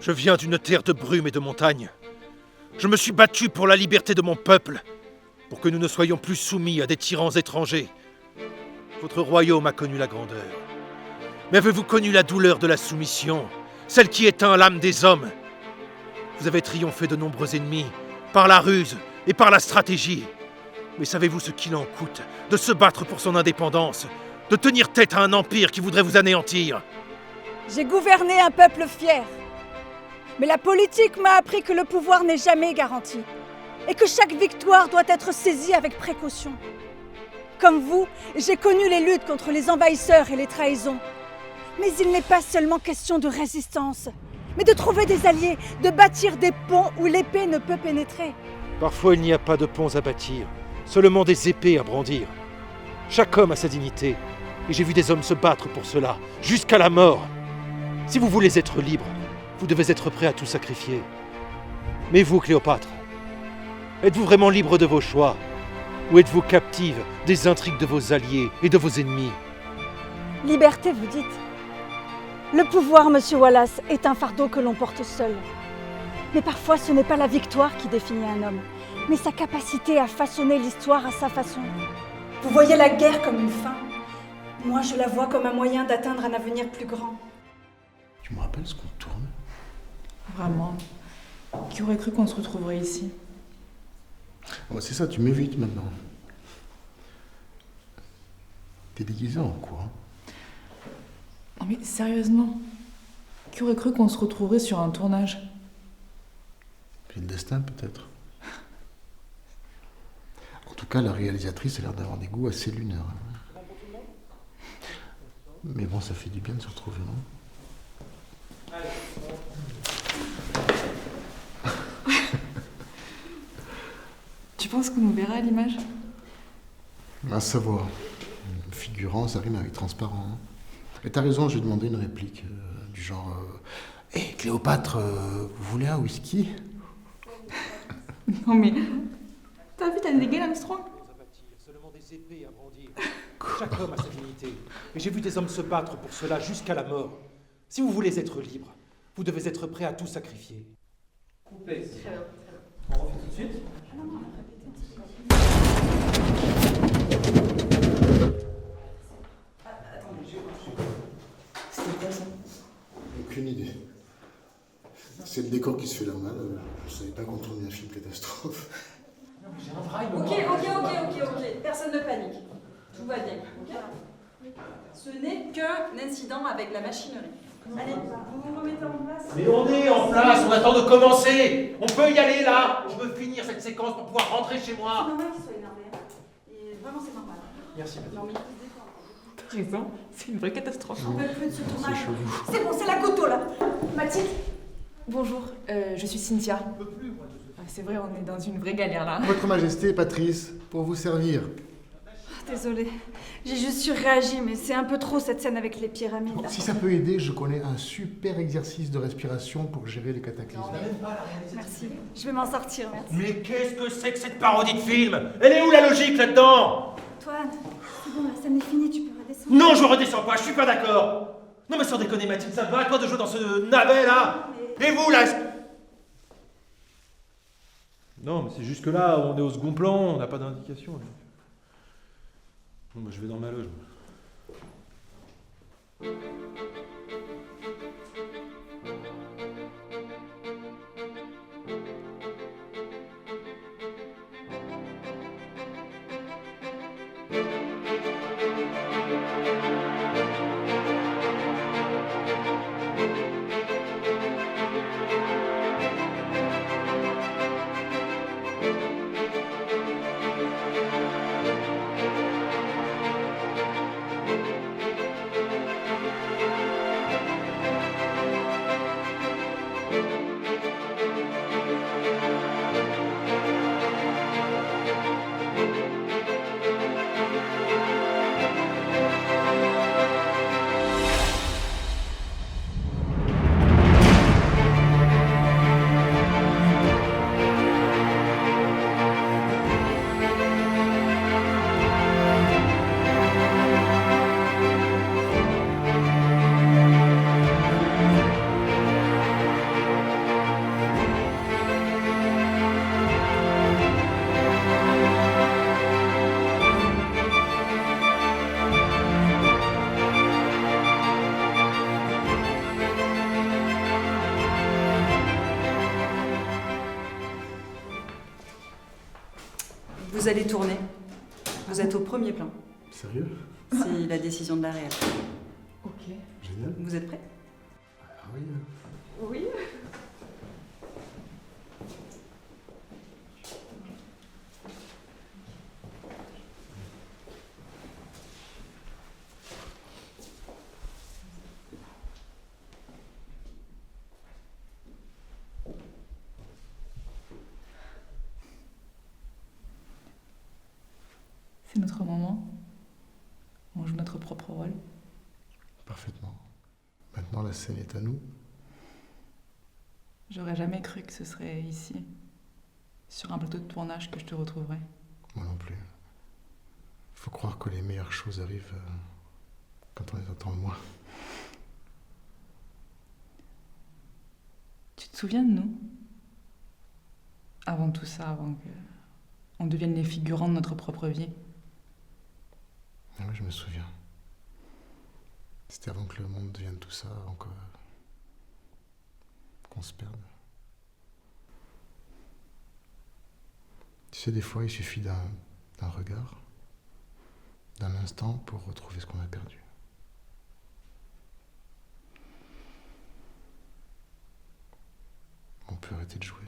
Je viens d'une terre de brume et de montagne. Je me suis battu pour la liberté de mon peuple, pour que nous ne soyons plus soumis à des tyrans étrangers. Votre royaume a connu la grandeur. Mais avez-vous connu la douleur de la soumission, celle qui éteint l'âme des hommes? Vous avez triomphé de nombreux ennemis, par la ruse et par la stratégie. Mais savez-vous ce qu'il en coûte de se battre pour son indépendance, de tenir tête à un empire qui voudrait vous anéantir? J'ai gouverné un peuple fier. Mais la politique m'a appris que le pouvoir n'est jamais garanti et que chaque victoire doit être saisie avec précaution. Comme vous, j'ai connu les luttes contre les envahisseurs et les trahisons. Mais il n'est pas seulement question de résistance, mais de trouver des alliés, de bâtir des ponts où l'épée ne peut pénétrer. Parfois, il n'y a pas de ponts à bâtir, seulement des épées à brandir. Chaque homme a sa dignité, et j'ai vu des hommes se battre pour cela, jusqu'à la mort. Si vous voulez être libre, vous devez être prêt à tout sacrifier. Mais vous, Cléopâtre, êtes-vous vraiment libre de vos choix? Ou êtes-vous captive des intrigues de vos alliés et de vos ennemis? Liberté, vous dites? Le pouvoir, monsieur Wallace, est un fardeau que l'on porte seul. Mais parfois, ce n'est pas la victoire qui définit un homme, mais sa capacité à façonner l'histoire à sa façon. Vous voyez la guerre comme une fin. Moi, je la vois comme un moyen d'atteindre un avenir plus grand. Tu me rappelles ce qu'on tourne? Vraiment. Qui aurait cru qu'on se retrouverait ici? Oh, c'est ça, tu m'évites maintenant. T'es déguisé en quoi? Non mais sérieusement, qui aurait cru qu'on se retrouverait sur un tournage? C'est le destin peut-être. En tout cas, la réalisatrice a l'air d'avoir des goûts assez lunaires. Mais bon, ça fait du bien de se retrouver, non? Tu penses qu'on nous verra à l'image? À savoir. Figurant, ça rime avec transparent. Hein. Et t'as raison, j'ai demandé une réplique du genre Hé, Cléopâtre, vous voulez un whisky? Non mais... T'as vu, t'as des Neil Armstrong? Seulement des épées à brandir. Chaque homme a sa dignité. Et j'ai vu des hommes se battre pour cela jusqu'à la mort. Si vous voulez être libre, vous devez être prêt à tout sacrifier. Coupé. Très bien. On refait tout de suite. C'était quoi ça? Aucune idée. C'est le décor qui se fait la malle. Je savais pas qu'on tournait un film catastrophe. Non, mais j'ai un vrai Ok. Personne ne panique. Tout va bien. Ok. Ce n'est qu'un incident avec la machinerie. Allez, vous vous remettez en place. Mais on est en place, on attend de commencer. On peut y aller là. Je veux finir cette séquence pour pouvoir rentrer chez C'est moi. normal qu'il soit énervé. Et vraiment, c'est normal. Merci, Non, mais T'as raison, c'est une vraie catastrophe. j'en peux plus de ce tournage. chelou. C'est bon, c'est la couteau là. Mathilde. Bonjour, je suis Cynthia. Ah, c'est vrai, on est dans une vraie galère là. Votre Majesté, Patrice, pour vous servir. Désolée, j'ai juste surréagi, mais c'est un peu trop cette scène avec les pyramides. Bon, si ça peut aider, je connais un super exercice de respiration pour gérer les cataclysmes. Merci, je vais m'en sortir, merci. Mais qu'est-ce que c'est que cette parodie de film? Elle est où la logique là-dedans? Antoine, c'est bon, la scène est finie, tu peux redescendre. Non, je redescends pas, je suis pas d'accord. Non mais sans déconner Mathilde, ça va à toi de jouer dans ce navet là? Et vous là? Non mais c'est jusque là, on est au second plan, on n'a pas d'indication. Bon bah je vais dans ma loge. Vous allez tourner. Vous êtes au premier plan. Sérieux? C'est la décision de la réelle. Ok. Génial. Vous êtes prêts? Ah oui. Oui. C'est notre moment. On joue notre propre rôle. Parfaitement. Maintenant, la scène est à nous. J'aurais jamais cru que ce serait ici, sur un plateau de tournage, que je te retrouverais. Moi non plus. Faut croire que les meilleures choses arrivent quand on les attend le moins. Tu te souviens de nous? Avant tout ça, avant que on devienne les figurants de notre propre vie. Ah oui, je me souviens. C'était avant que le monde devienne tout ça, avant qu'on se perde. Tu sais, des fois, il suffit d'un regard, d'un instant pour retrouver ce qu'on a perdu. On peut arrêter de jouer.